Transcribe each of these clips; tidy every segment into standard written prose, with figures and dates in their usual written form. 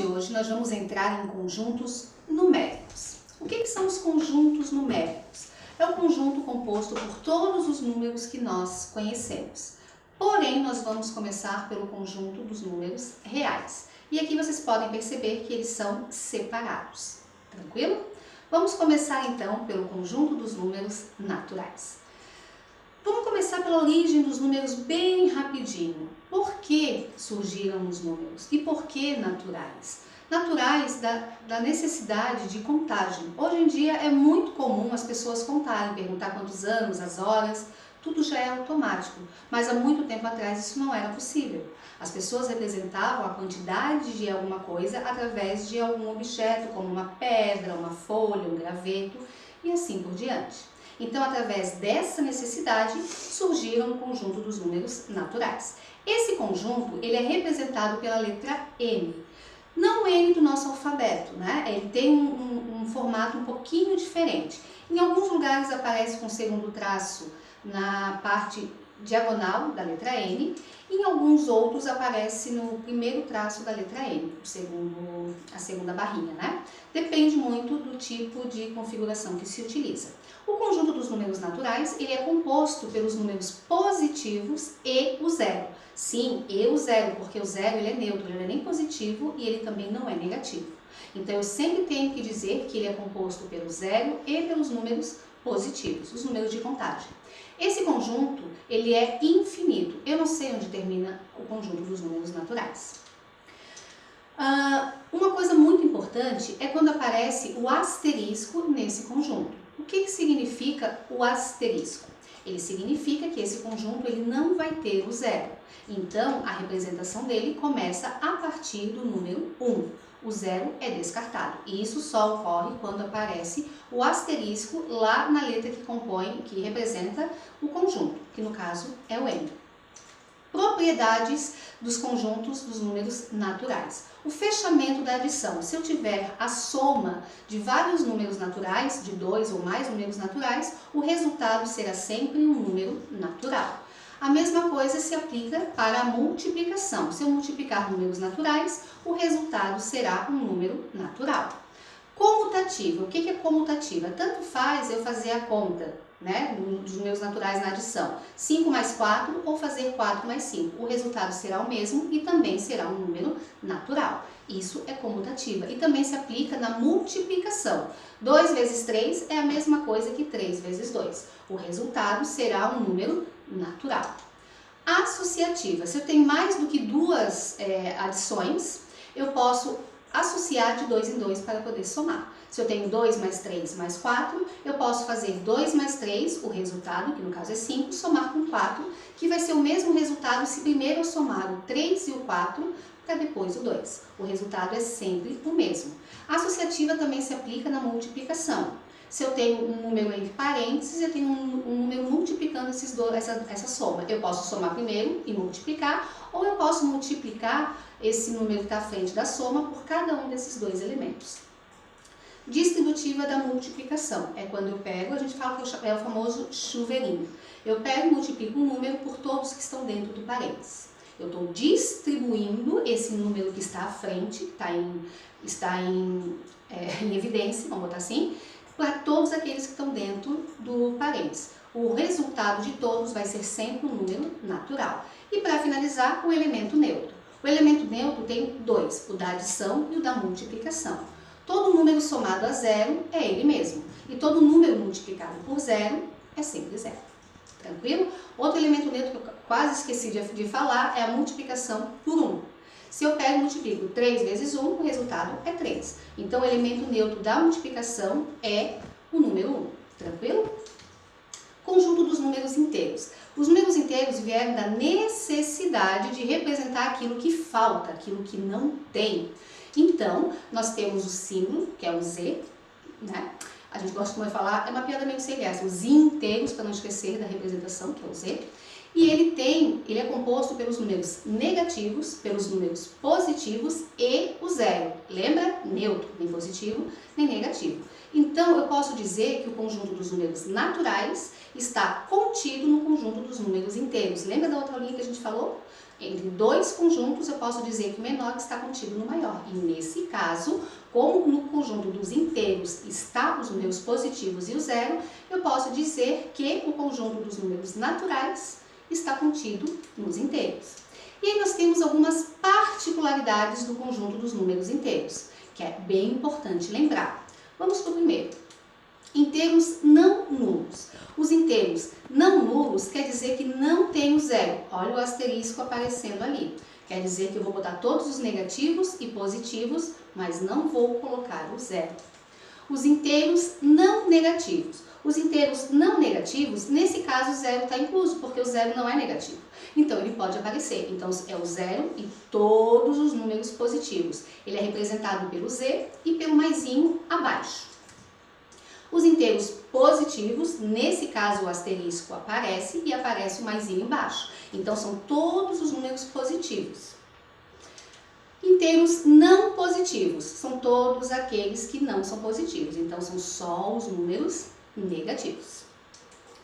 de hoje nós vamos entrar em conjuntos numéricos. O que são os conjuntos numéricos? É um conjunto composto por todos os números que nós conhecemos. Porém, nós vamos começar pelo conjunto dos números reais. E aqui vocês podem perceber que eles são separados. Tranquilo? Vamos começar então pelo conjunto dos números naturais. Vamos começar pela origem dos números bem rapidinho. Por que surgiram os números? E por que naturais? Naturais da necessidade de contagem. Hoje em dia é muito comum as pessoas contarem, perguntar quantos anos, as horas, tudo já é automático. Mas há muito tempo atrás isso não era possível. As pessoas representavam a quantidade de alguma coisa através de algum objeto, como uma pedra, uma folha, um graveto e assim por diante. Então, através dessa necessidade, surgiram o conjunto dos números naturais. Esse conjunto, ele é representado pela letra N. Não o N do nosso alfabeto, né? Ele tem um formato um pouquinho diferente. Em alguns lugares aparece com o segundo traço na parte diagonal da letra N, e em alguns outros aparece no primeiro traço da letra N, a segunda barrinha, né? Depende muito do tipo de configuração que se utiliza. O conjunto dos números naturais, ele é composto pelos números positivos e o zero. Sim, e o zero, porque o zero ele é neutro, ele não é nem positivo e ele também não é negativo. Então eu sempre tenho que dizer que ele é composto pelo zero e pelos números positivos, os números de contagem. Esse conjunto, ele é infinito. Eu não sei onde termina o conjunto dos números naturais. Uma coisa muito importante é quando aparece o asterisco nesse conjunto. O que significa o asterisco? Ele significa que esse conjunto ele não vai ter o zero. Então, a representação dele começa a partir do número 1. O zero é descartado. E isso só ocorre quando aparece o asterisco lá na letra que compõe, que representa o conjunto, que no caso é o N. Propriedades dos conjuntos dos números naturais. O fechamento da adição. Se eu tiver a soma de vários números naturais, de 2 ou mais números naturais, o resultado será sempre um número natural. A mesma coisa se aplica para a multiplicação. Se eu multiplicar números naturais, o resultado será um número natural. Comutativa. O que é comutativa? Tanto faz eu fazer a conta, né, dos números naturais na adição. 5 mais 4 ou fazer 4 mais 5. O resultado será o mesmo e também será um número natural. Isso é comutativa. E também se aplica na multiplicação. 2 vezes 3 é a mesma coisa que 3 vezes 2. O resultado será um número natural. Associativa. Se eu tenho mais do que duas adições, eu posso associar de 2 em 2 para poder somar. Se eu tenho 2 mais 3 mais 4, eu posso fazer 2 mais 3, o resultado, que no caso é 5, somar com 4, que vai ser o mesmo resultado se primeiro eu somar o 3 e o 4, para depois o 2. O resultado é sempre o mesmo. A associativa também se aplica na multiplicação. Se eu tenho um número entre parênteses, eu tenho um número multiplicando essa soma. Eu posso somar primeiro e multiplicar, ou eu posso multiplicar esse número que está à frente da soma por cada um desses dois elementos. Distributiva da multiplicação. É quando eu pego, a gente fala que é o famoso chuveirinho. Eu pego e multiplico um número por todos que estão dentro do parênteses. Eu estou distribuindo esse número que está à frente, está em evidência, vamos botar assim, para todos aqueles que estão dentro do parênteses. O resultado de todos vai ser sempre um número natural. E para finalizar, o elemento neutro. O elemento neutro tem dois, o da adição e o da multiplicação. Todo número somado a zero é ele mesmo. E todo número multiplicado por zero é sempre zero. Tranquilo? Outro elemento neutro que eu quase esqueci de falar é a multiplicação por 1. Se eu pego e multiplico 3 vezes 1, o resultado é 3. Então, o elemento neutro da multiplicação é o número 1. Tranquilo? Conjunto dos números inteiros. Os números inteiros vieram da necessidade de representar aquilo que falta, aquilo que não tem. Então, nós temos o símbolo, que é o Z, né? A gente gosta de falar, é uma piada meio sem graça, os inteiros, para não esquecer da representação, que é o Z. E ele é composto pelos números negativos, pelos números positivos e o zero. Lembra? Neutro, nem positivo, nem negativo. Então, eu posso dizer que o conjunto dos números naturais está contido no conjunto dos números inteiros. Lembra da outra linha que a gente falou? Entre dois conjuntos, eu posso dizer que o menor está contido no maior. E nesse caso, como no conjunto dos inteiros está os números positivos e o zero, eu posso dizer que o conjunto dos números naturais está contido nos inteiros. E aí nós temos algumas particularidades do conjunto dos números inteiros, que é bem importante lembrar. Vamos para o primeiro. Inteiros não nulos. Os inteiros não nulos quer dizer que não tem o zero. Olha o asterisco aparecendo ali. Quer dizer que eu vou botar todos os negativos e positivos, mas não vou colocar o zero. Os inteiros não negativos. Os inteiros não negativos, nesse caso o zero está incluso, porque o zero não é negativo. Então ele pode aparecer. Então é o zero e todos os números positivos. Ele é representado pelo Z e pelo maisinho abaixo. Os inteiros positivos, nesse caso o asterisco aparece e aparece o maisinho embaixo. Então são todos os números positivos. Inteiros não positivos, são todos aqueles que não são positivos. Então são só os números negativos.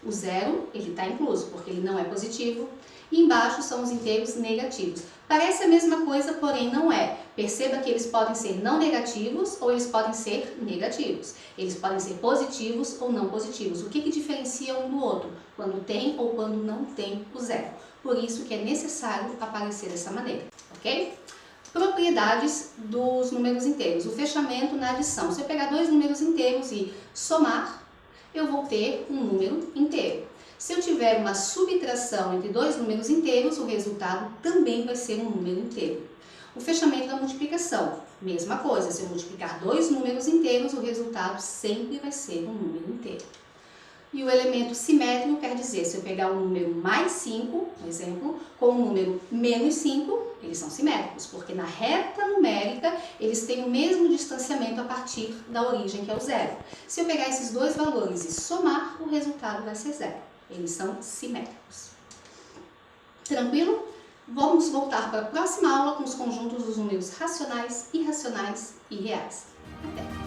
O zero, ele está incluso, porque ele não é positivo. E embaixo são os inteiros negativos. Parece a mesma coisa, porém não é. Perceba que eles podem ser não negativos ou eles podem ser negativos. Eles podem ser positivos ou não positivos. O que diferencia um do outro? Quando tem ou quando não tem o zero. Por isso que é necessário aparecer dessa maneira, ok? Propriedades dos números inteiros. O fechamento na adição. Se eu pegar dois números inteiros e somar, eu vou ter um número inteiro. Se eu tiver uma subtração entre dois números inteiros, o resultado também vai ser um número inteiro. O fechamento da multiplicação, mesma coisa. Se eu multiplicar dois números inteiros, o resultado sempre vai ser um número inteiro. E o elemento simétrico quer dizer, se eu pegar um número mais 5, por exemplo, com um número menos 5, eles são simétricos, porque na reta numérica eles têm o mesmo distanciamento a partir da origem, que é o zero. Se eu pegar esses dois valores e somar, o resultado vai ser zero. Eles são simétricos. Tranquilo? Vamos voltar para a próxima aula com os conjuntos dos números racionais, irracionais e reais. Até!